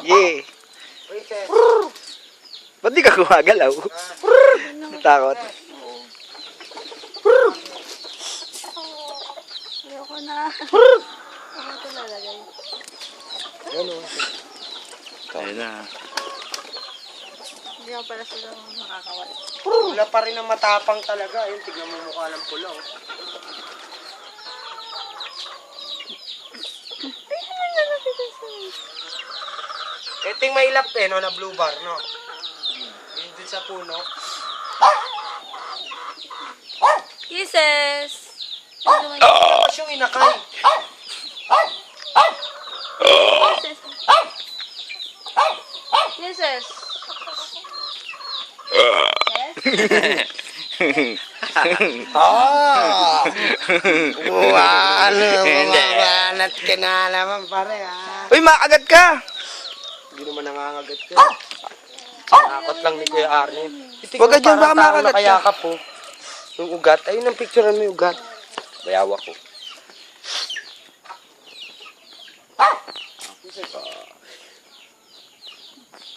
Yeah. Ba't di ka gumagalaw? Natakot. Ayoko na. Ano ito lalagay? Ayun na. Hindi ako pala sila makakawala. Pula pa rin ang matapang talaga. Ayun, tignan mo mukha ng pula. Oh. Ito yung mailap no, na blue bar, no? Yun din sa puno. Kisses! Tapos yung inakay. Kisses! Ah! Buwanat ka na naman pare ha. Uy, makagat ka! Hindi naman nangangagat ka. Nakakot lang ni Kuya Arne. Huwag ka dyan, baka makagat siya. Nakayakap po. Yung ugat. Ayun ang picturean mo yung ugat. Bayawa ko.